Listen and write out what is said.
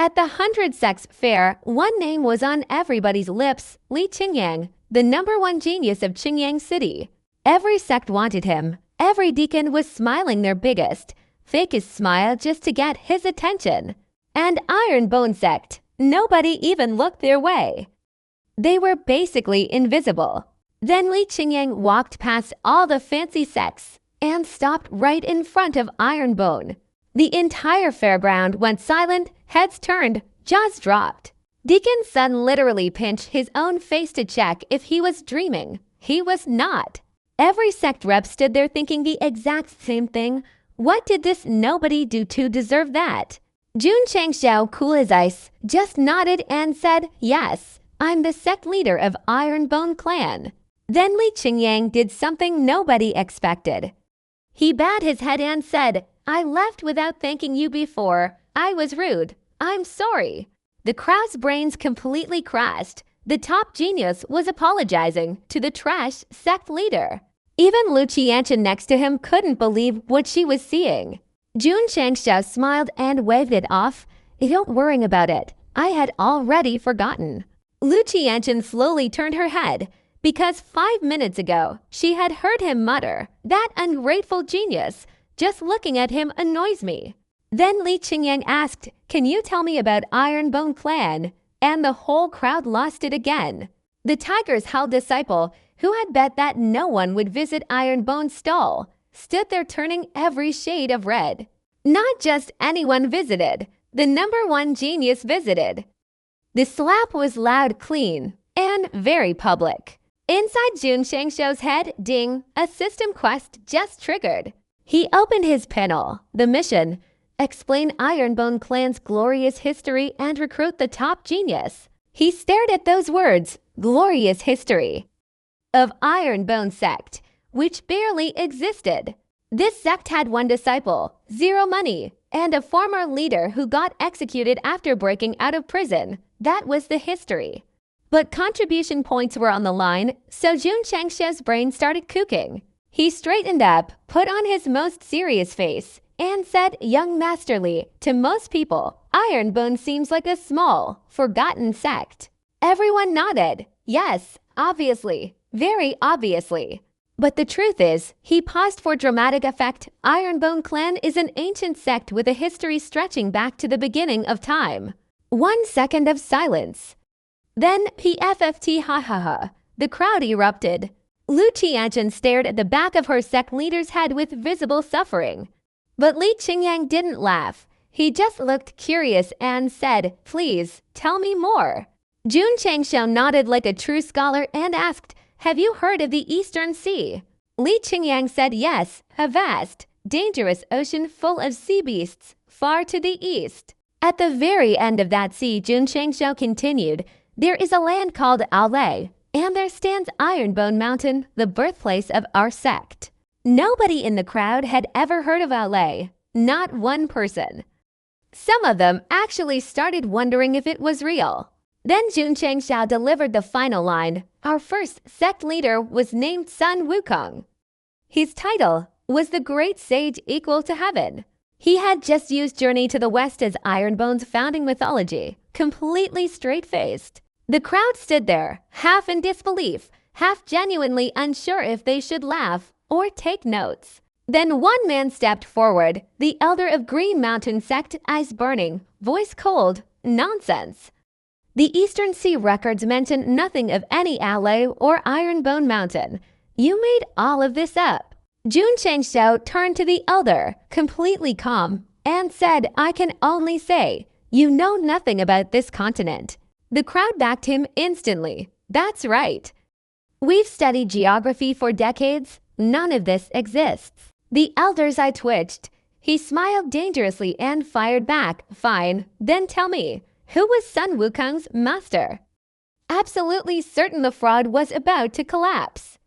At the 100 Sects Fair, one name was on everybody's lips: Li Qingyang, the #1 genius of Qingyang City. Every sect wanted him. Every deacon was smiling their biggest, fakest smile just to get his attention. And Iron Bone Sect, nobody even looked their way. They were basically invisible. Then Li Qingyang walked past all the fancy sects and stopped right in front of Iron Bone. The entire fairground went silent, heads turned, jaws dropped. Deacon's son literally pinched his own face to check if he was dreaming. He was not. Every sect rep stood there thinking the exact same thing. What did this nobody do to deserve that? Jun Changxiao, cool as ice, just nodded and said, "Yes, I'm the sect leader of Iron Bone Clan." Then Li Qingyang did something nobody expected. He bowed his head and said, "I left without thanking you before. I was rude. I'm sorry." The crowd's brains completely crashed. The top genius was apologizing to the trash sect leader. Even Lu Qianchen next to him couldn't believe what she was seeing. Jun Changxiao smiled and waved it off. "Don't worry about it. I had already forgotten." Lu Qianchen slowly turned her head, because 5 minutes ago, she had heard him mutter, "That ungrateful genius. Just looking at him annoys me." Then Li Qingyang asked, "Can you tell me about Iron Bone Clan?" And the whole crowd lost it again. The tiger's held disciple, who had bet that no one would visit Iron Bone's stall, stood there turning every shade of red. Not just anyone visited. The #1 genius visited. The slap was loud, clean, and very public. Inside Jun Changxiao's head, ding, a system quest just triggered. He opened his panel. The mission: explain Iron Bone Clan's glorious history and recruit the top genius. He stared at those words, glorious history, of Iron Bone Sect, which barely existed. This sect had one disciple, 0 money, and a former leader who got executed after breaking out of prison. That was the history. But contribution points were on the line, so Jun Changxiao's brain started cooking. He straightened up, put on his most serious face, and said, "Young Masterly, to most people, Iron Bone seems like a small, forgotten sect." Everyone nodded. Yes, obviously, very obviously. But the truth is, he paused for dramatic effect, Iron Bone Clan is an ancient sect with a history stretching back to the beginning of time. 1 second of silence. Then PFFT ha ha ha. The crowd erupted. Lu Qianchen stared at the back of her sect leader's head with visible suffering. But Li Qingyang didn't laugh. He just looked curious and said, "Please, tell me more." Jun Changxiao nodded like a true scholar and asked, "Have you heard of the Eastern Sea?" Li Qingyang said yes, a vast, dangerous ocean full of sea beasts, far to the east. At the very end of that sea, Jun Changxiao continued, "There is a land called Hail, and there stands Iron Bone Mountain, the birthplace of our sect." Nobody in the crowd had ever heard of Hail, not one person. Some of them actually started wondering if it was real. Then Jun Changxiao delivered the final line. Our first sect leader was named Sun Wukong. His title was the Great Sage Equal to Heaven. He had just used Journey to the West as Iron Bone's founding mythology, completely straight-faced. The crowd stood there, half in disbelief, half genuinely unsure if they should laugh or take notes. Then one man stepped forward, the elder of Green Mountain Sect, eyes burning, voice cold. "Nonsense. The Eastern Sea records mention nothing of any Hail or Iron Bone Mountain. You made all of this up." Jun Changxiao turned to the elder, completely calm, and said, "I can only say, you know nothing about this continent." The crowd backed him instantly. That's right. We've studied geography for decades. None of this exists. The elder's eye twitched. He smiled dangerously and fired back, "Fine, then tell me, who was Sun Wukong's master?" Absolutely certain the fraud was about to collapse.